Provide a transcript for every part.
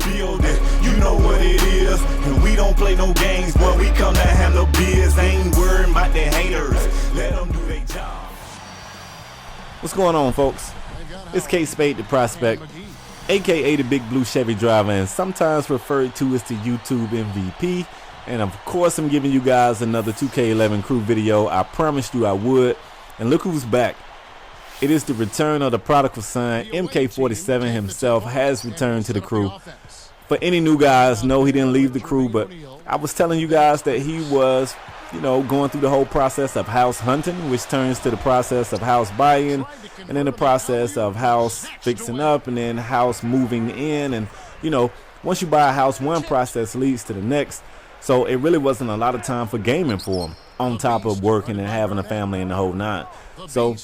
building. You know what it is, and we don't play no games, but we come to handle biz. Ain't worried about the haters, let them do their job. What's going on, folks? It's Kspadetheprospect, aka the Big Blue Chevy Driver, and sometimes referred to as the YouTube MVP. And of course, I'm giving you guys another 2K11 crew video. I promised you I would, and look who's back. It is the return of the prodigal son. MK-47 himself has returned to the crew. For any new guys, no, he didn't leave the crew, but I was telling you guys that he was, going through the whole process of house hunting, which turns to the process of house buying, and then the process of house fixing up, and then house moving in. And once you buy a house, one process leads to the next. So it really wasn't a lot of time for gaming for him, on top of working and having a family and the whole nine. So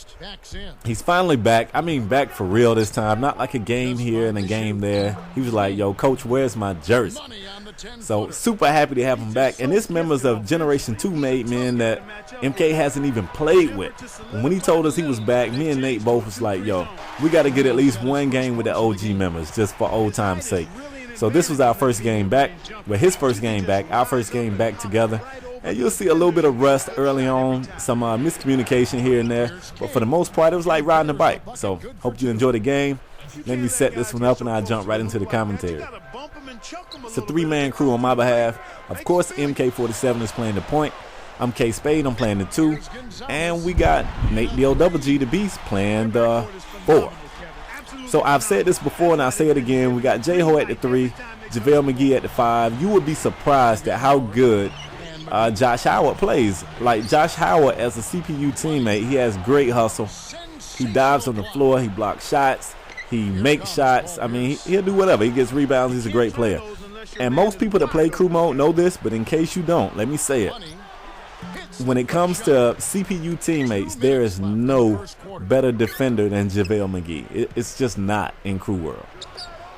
he's finally back. I mean, back for real this time, not like a game here and a game there. He was like, yo, coach, where's my jersey? So super happy to have him back. And this members of Generation 2 made men that MK hasn't even played with. And when he told us he was back, me and Nate both was like, yo, we got to get at least one game with the OG members just for old time's sake. So this was our first game back, his first game back, our first game back together. And you'll see a little bit of rust early on, some miscommunication here and there. But for the most part, it was like riding a bike. So hope you enjoy the game. Let me set this one up and I'll jump right into the commentary. It's a three-man crew on my behalf. Of course, MK-47 is playing the point. I'm K-Spade, I'm playing the 2. And we got Nate D-O-double-G, the Beast, playing the 4. So I've said this before and I'll say it again. We got J-Ho at the 3, JaVale McGee at the 5. You would be surprised at how good Josh Howard plays. Like Josh Howard as a CPU teammate, he has great hustle. He dives on the floor, he blocks shots, he makes shots. I mean, he'll do whatever. He gets rebounds. He's a great player. And most people that play crew mode know this, but in case you don't, let me say it. When it comes to CPU teammates, there is no better defender than JaVale McGee. It's just not in crew world.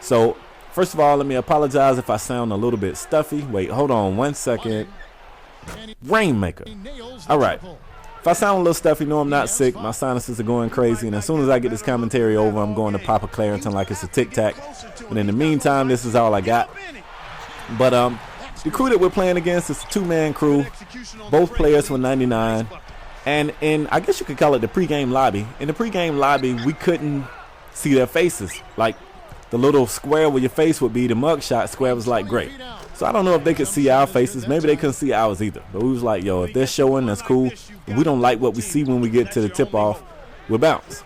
So, first of all, let me apologize if I sound a little bit stuffy. Wait, hold on 1 second. Rainmaker. All right. If I sound a little stuffy, no, I'm not sick. My sinuses are going crazy, and as soon as I get this commentary over, I'm going to pop a Claritin like it's a Tic Tac. But in the meantime, this is all I got. But the crew that we're playing against is a two-man crew. Both players were 99. And in, I guess you could call it the pregame lobby. In the pregame lobby, we couldn't see their faces. Like the little square where your face would be, the mugshot square was like gray. So I don't know if they could see our faces. Maybe they couldn't see ours either. But we was like, yo, if they're showing, that's cool. If we don't like what we see when we get to the tip-off, we'll bounce.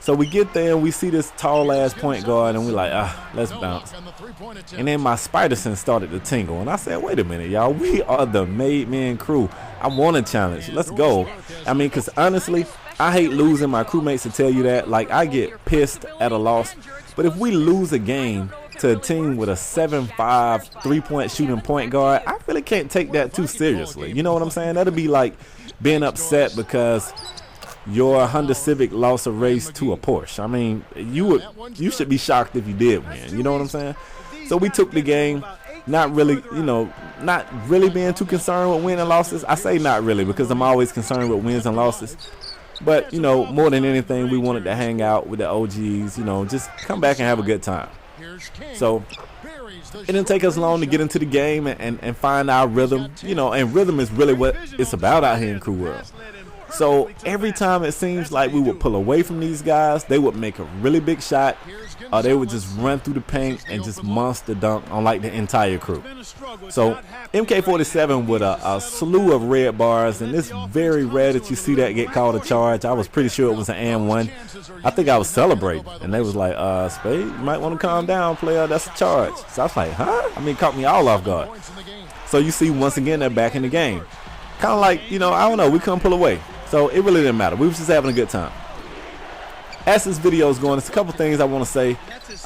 So we get there and we see this tall-ass point guard, and we're like, let's bounce. And then my spider sense started to tingle. And I said, wait a minute, y'all. We are the made men crew. I want a challenge. Let's go. I mean, because honestly, I hate losing. My crewmates to tell you that. Like, I get pissed at a loss. But if we lose a game to a team with a 7'5", three-point shooting point guard, I really can't take that too seriously. You know what I'm saying? That'll be like being upset because your Honda Civic lost a race to a Porsche. I mean, you should be shocked if you did win. You know what I'm saying? So we took the game, not really being too concerned with wins and losses. I say not really because I'm always concerned with wins and losses. But, more than anything, we wanted to hang out with the OGs, just come back and have a good time. So it didn't take us long to get into the game and find our rhythm, and rhythm is really what it's about out here in crew world. So every time it seems like we would pull away from these guys, they would make a really big shot, or they would just run through the paint and just monster dunk on like the entire crew. So MK-47 with a slew of red bars, and it's very rare that you see that get called a charge. I was pretty sure it was an and one. I think I was celebrating, and they was like, Spade, you might want to calm down, player, that's a charge. So I was like, huh? I mean, it caught me all off guard. So you see, once again, they're back in the game. Kind of like, I don't know, we couldn't pull away. So it really didn't matter. We was just having a good time. As this video is going, there's a couple things I want to say.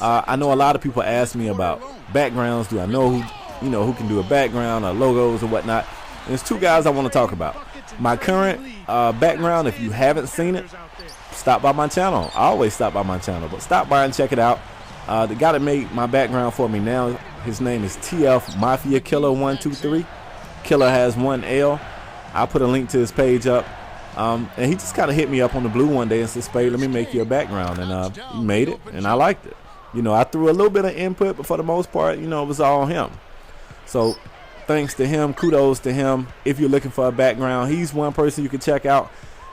I know a lot of people ask me about backgrounds. Do I know who can do a background or logos or whatnot? And there's two guys I want to talk about. My current background, if you haven't seen it, stop by my channel. I always stop by my channel, but stop by and check it out. The guy that made my background for me now, his name is TF Mafia Killer 123. Killer has one L. I'll put a link to his page up. And he just kind of hit me up on the blue one day and said, Spade, let me make you a background. And he made it, and I liked it. You know, I threw a little bit of input, but for the most part, you know, it was all him. So thanks to him, kudos to him. If you're looking for a background, he's one person you can check out.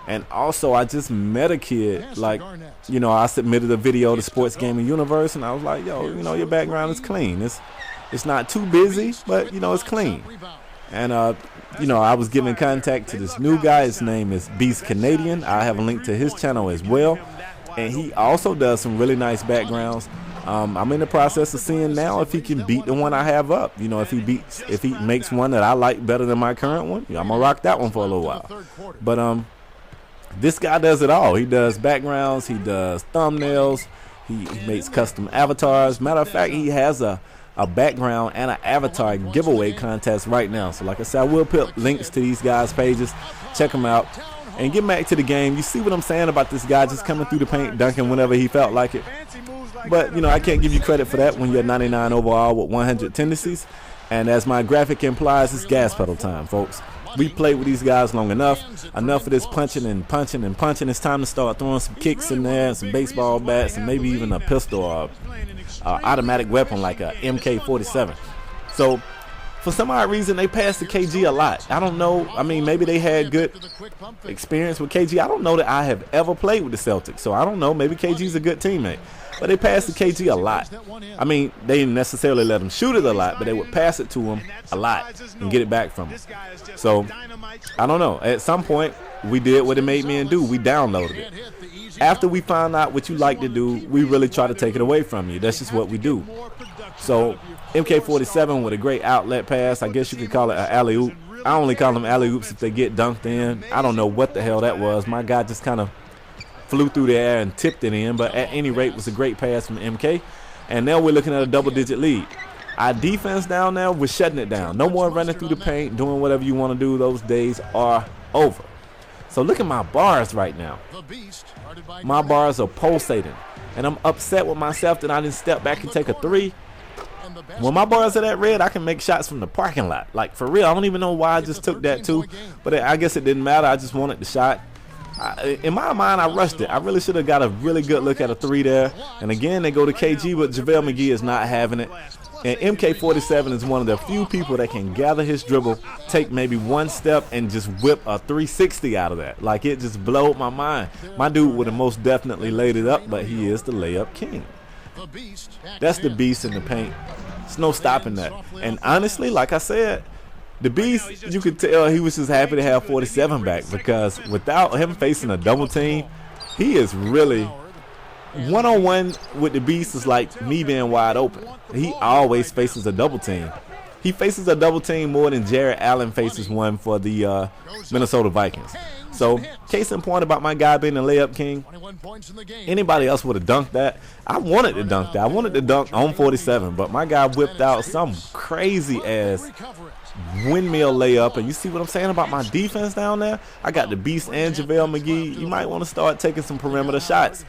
And also, I just met a kid, like, you know, I submitted a video to Sports Gaming Universe, and I was like, yo, you know, your background is clean. It's not too busy, but, you know, it's clean. And, you know, I was giving contact to this new guy. His name is Beast Canadian. I have a link to his channel as well. And he also does some really nice backgrounds. I'm in the process of seeing now if he can beat the one I have up. You know, if he makes one that I like better than my current one, I'm gonna rock that one for a little while. But this guy does it all. He does backgrounds, he does thumbnails, he makes custom avatars. Matter of fact, he has a background and an avatar giveaway contest right now. So like I said, I will put links to these guys' pages. Check them out. And get back to the game. You see what I'm saying about this guy just coming through the paint, dunking whenever he felt like it. But, you know, I can't give you credit for that when you're 99 overall with 100 tendencies. And as my graphic implies, it's gas pedal time, folks. We played with these guys long enough. Enough of this punching and punching and punching. It's time to start throwing some kicks in there, some baseball bats, and maybe even a pistol or automatic weapon like a MK-47. So, for some odd reason, they passed the KG a lot. I don't know. I mean, maybe they had good experience with KG. I don't know that I have ever played with the Celtics, so I don't know. Maybe KG's a good teammate. But they passed the KG a lot. I mean, they didn't necessarily let him shoot it a lot, but they would pass it to him a lot and get it back from him. So, I don't know. At some point, we did what it made me and do. We downloaded it. After we found out what you like to do, we really try to take it away from you. That's just what we do. So, MK-47 with a great outlet pass. I guess you could call it an alley-oop. I only call them alley-oops if they get dunked in. I don't know what the hell that was. My guy just kind of flew through the air and tipped it in. But at any rate, it was a great pass from MK. And now we're looking at a double-digit lead. Our defense down there, we're shutting it down. No more running through the paint, doing whatever you want to do. Those days are over. So look at my bars right now. My bars are pulsating. And I'm upset with myself that I didn't step back and take a three. When my bars are that red, I can make shots from the parking lot. Like, for real, I don't even know why I just took that too. But I guess it didn't matter. I just wanted the shot. In my mind, I rushed it. I really should have got a really good look at a three there. And again, they go to KG, but JaVale McGee is not having it. And MK-47 is one of the few people that can gather his dribble, take maybe one step, and just whip a 360 out of that. Like, it just blowed my mind. My dude would have most definitely laid it up, but he is the layup king. That's the beast in the paint. There's no stopping that. And honestly, like I said, the beast, you could tell he was just happy to have 47 back, because without him facing a double team, he is really one-on-one with the beast is like me being wide open. He always faces a double team. He faces a double team more than Jared Allen faces one for the Minnesota Vikings. So, case in point about my guy being the layup king, anybody else would have dunked that. I wanted to dunk that. I wanted to dunk on 47, but my guy whipped out some crazy-ass windmill layup. And you see what I'm saying about my defense down there? I got the beast and JaVale McGee. You might want to start taking some perimeter shots.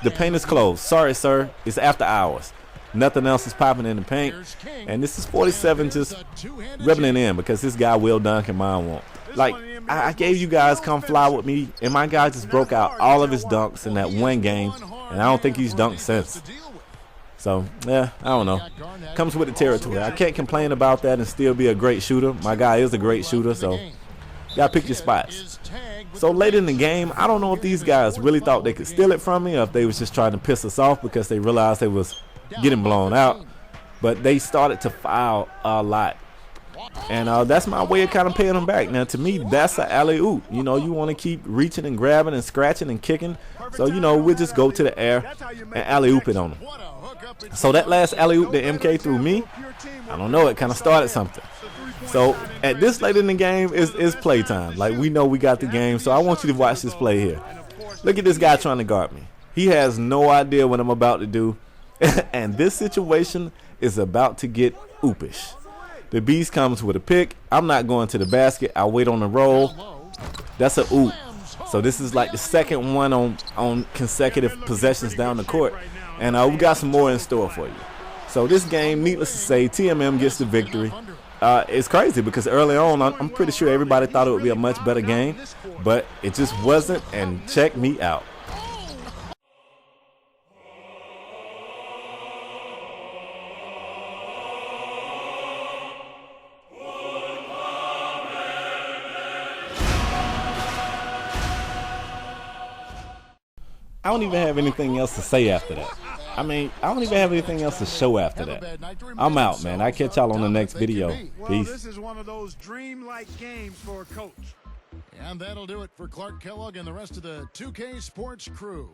The paint is closed. Sorry, sir. It's after hours. Nothing else is popping in the paint. And this is 47 just rubbing it in because this guy will dunk and mine won't. Like, I gave you guys come fly with me, and my guy just broke out all of his dunks in that one game, and I don't think he's dunked since. So, yeah, I don't know. Comes with the territory. I can't complain about that and still be a great shooter. My guy is a great shooter, so gotta pick your spots. So late in the game, I don't know if these guys really thought they could steal it from me or if they was just trying to piss us off because they realized they was getting blown out. But they started to foul a lot. And that's my way of kind of paying them back. Now, to me, that's an alley-oop. You know, you want to keep reaching and grabbing and scratching and kicking. So, you know, we'll just go to the air and alley-oop it on them. So that last alley-oop that MK threw me, I don't know, it kind of started something. So at this late in the game, it's playtime. Like, we know we got the game, so I want you to watch this play here. Look at this guy trying to guard me. He has no idea what I'm about to do. And this situation is about to get oopish. The beast comes with a pick. I'm not going to the basket. I wait on the roll. That's a oop. So this is like the second one on consecutive possessions down the court. And we got some more in store for you. So this game, needless to say, TMM gets the victory. It's crazy because early on, I'm pretty sure everybody thought it would be a much better game. But it just wasn't, and check me out. I don't even have anything else to say after that. I mean, I don't even have anything else to show after that. I'm out, man. I catch y'all on the next video. Peace. This is one of those dreamlike games for a coach. And that'll do it for Clark Kellogg and the rest of the 2K Sports crew.